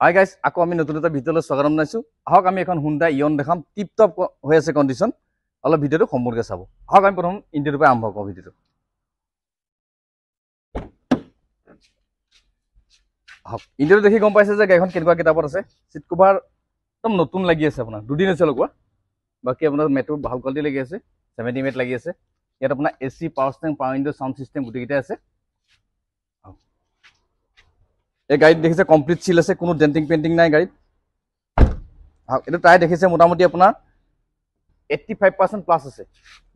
Hi guys, আকৌ আমি নতুন এটা ভিডিঅ'লৈ স্বাগতম জনাইছোঁ। আহক আমি এখন হুণ্ডাই ইয়ন দেখাম, টিপ টপ হৈ আছে কণ্ডিশ্যন। অলপ ভিডিঅ'টো সম্পূৰ্ণকৈ চাব। আহক আমি প্ৰথম ইণ্টাৰভিউৰ পৰা আৰম্ভ কৰোঁ ভিডিঅ'টো। আহক ইণ্টাৰভিউ দেখি গম পাইছে যে গাড়ীখন কেনেকুৱা কিতাপত আছে। চিট কভাৰ একদম নতুন লাগি আছে, আপোনাৰ দুদিন হৈছে লগোৱা। বাকী আপোনাৰ মেটটো ভাল কোৱালিটি লাগি আছে, 70 মেট লাগি আছে। ইয়াত আপোনাৰ AC, power steering, power window, sound system গোটেইকেইটাই আছে। এই গাড়ীত দেখিছে কমপ্লিট চিল আছে, কোনো ডেণ্টিং পেইণ্টিং নাই গাড়ীত। এইটো টায়াৰ দেখিছে মোটামুটি আপোনাৰ 85% প্লাছ আছে।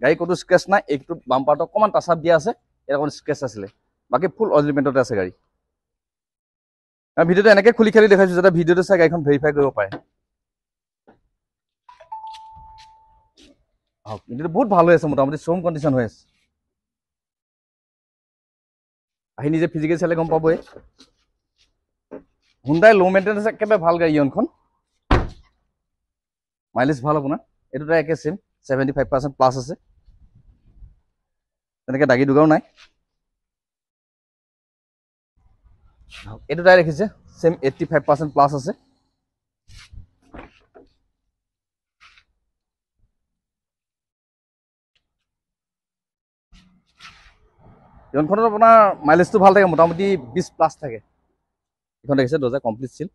গাড়ী ক'তো স্ক্ৰেচ নাই, এইটো বাম্পাৰটো অকণমান টাচ আপ দিয়া আছে, ইয়াত অকণমান স্ক্ৰেচ আছিলে। বাকী ফুল অৰিজিনেলতে আছে গাড়ী। ভিডিঅ'টো এনেকৈ খুলি খালি দেখাইছোঁ যাতে ভিডিঅ'টো চাই গাড়ীখন ভেৰিফাই কৰিব পাৰে। ভিডিঅ'টো বহুত ভাল হৈ আছে, মোটামুটি শ্ব'ৰুম কণ্ডিশ্যন হৈ আছে। আহি নিজে ফিজিকেলি চালে গম পাবই। হুণ্ডাই ল' মেইনটেনেন্স একেবাৰে ভাল গাড়ী ইয়নখন। মাইলেজ ভাল আপোনাৰ। এইটো টায়াৰ একে চেম 75% প্লাছ আছে, তেনেকৈ দাগি দুগাও নাই। এইটো টায়াৰ দেখিছে চেম 85% প্লাছ আছে। ইয়নখনত আপোনাৰ মাইলেজটো ভাল থাকে, মোটামুটি 20 প্লাছ থাকে। এইখন দেখিছে দৰ্জা কমপ্লিট চিল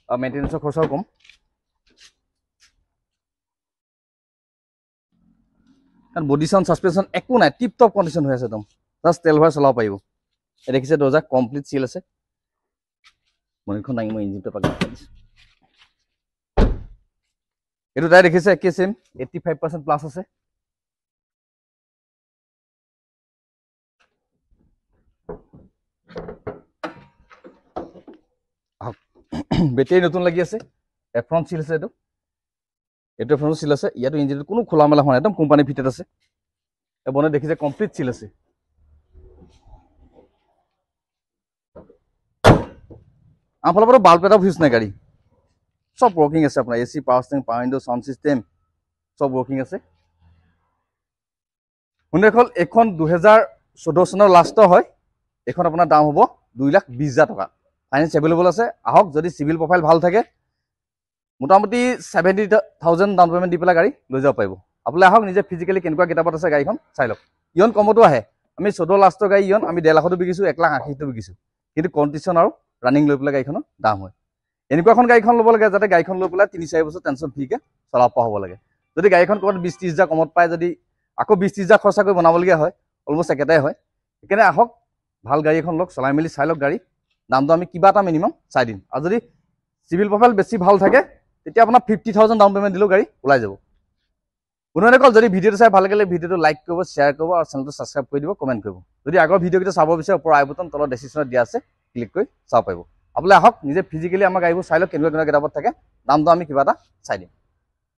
আৰু মেইনটেনেন্সৰ খৰচাও কম। কাৰণ বডি চাউণ্ড ছাছপেনশ্যন একো নাই, টিপ টপ কণ্ডিশ্যন হৈ আছে একদম। জাষ্ট তেল ভৰাই চলাব পাৰিব। এই দেখিছে দৰ্জা কমপ্লিট চিল আছে। মনিখন দাঙি মই ইঞ্জিনটো পাক দিছোঁ। এইটো টায়াৰ দেখিছে একে চেম 85% প্লাছ আছে। বেটেৰী নতুন লাগি আছে, এফ্ৰণ্ট চিল আছে। এইটো এফ্ৰণ্ট চিল আছে। ইয়াতো ইঞ্জিনটো কোনো খোলা মেলা হোৱা নাই, একদম কোম্পানীৰ ভিতৰত আছে। বনে দেখিছে কমপ্লিট চিল আছে। আমাৰ ফালৰ পৰা বাল্ব এটা ফিউজ নাই, গাড়ী চব ৱৰ্কিং আছে। আপোনাৰ AC, power steering, power window, sound system চব ৱৰ্কিং আছে। হুণ্ডাইখন এইখন 2014 চনৰ লাষ্টৰ হয়। এইখন আপোনাৰ দাম হ'ব 2,20,000 টকা। ফাইনেন্স এভেইলেবল আছে। আহক, যদি চিভিল প্ৰফাইল ভাল থাকে মোটামুটি 70,000 ডাউন পে'মেণ্ট দি পেলাই গাড়ী লৈ যাব পাৰিব। আপোনালোকে আহক, নিজে ফিজিকেলি কেনেকুৱা কিতাপত আছে গাড়ীখন চাই লওক। ইয়ন কমতো আহে। আমি 14 লাষ্টৰ গাড়ী ইয়ন আমি 1.5 লাখতো বিকিছোঁ, 1,80,000তো বিকিছোঁ। কিন্তু কণ্ডিশ্যন আৰু ৰানিং লৈ পেলাই গাড়ীখনৰ দাম হয়। এনেকুৱা এখন গাড়ীখন ল'ব লাগে যাতে গাড়ীখন লৈ পেলাই 3-4 বছৰ টেনশ্যন ফ্ৰীকৈ চলাব পৰা হ'ব লাগে। যদি গাড়ীখন ক'ৰবাত 20-30,000 কমত পায়, যদি আকৌ 20-30,000 খৰচা কৰি বনাবলগীয়া হয়, অলমষ্ট একেটাই হয়। সেইকাৰণে আহক, ভাল গাড়ী এখন লওক, চলাই মেলি চাই লওক গাড়ী। দামটো আমি কিবা এটা মিনিমাম চাই দিম। আৰু যদি চিভিল প্ৰফাইল বেছি ভাল থাকে তেতিয়া আপোনাৰ 50,000 ডাউন পে'মেণ্ট দিলেও গাড়ী ওলাই যাব। কোনোৱে কল যদি ভিডিঅ'টো চাই ভাল লাগিলে ভিডিঅ'টো লাইক কৰিব, শ্বেয়াৰ কৰিব আৰু চেনেলটো ছাবস্ক্ৰাইব কৰি দিব, কমেণ্ট কৰিব। যদি আগৰ ভিডিঅ'কেইটা চাব বিচাৰে ওপৰৰ আই বুটাম তলত ডেছক্ৰিপশ্যনত দিয়া আছে, ক্লিক কৰি চাব পাৰিব। আপোনালোকে আহক, নিজে ফিজিকেলি আমাৰ গাড়ীবোৰ চাই লওক কেনেকুৱা কেনেকুৱা কিতাপত থাকে। দামটো আমি কিবা এটা চাই দিম।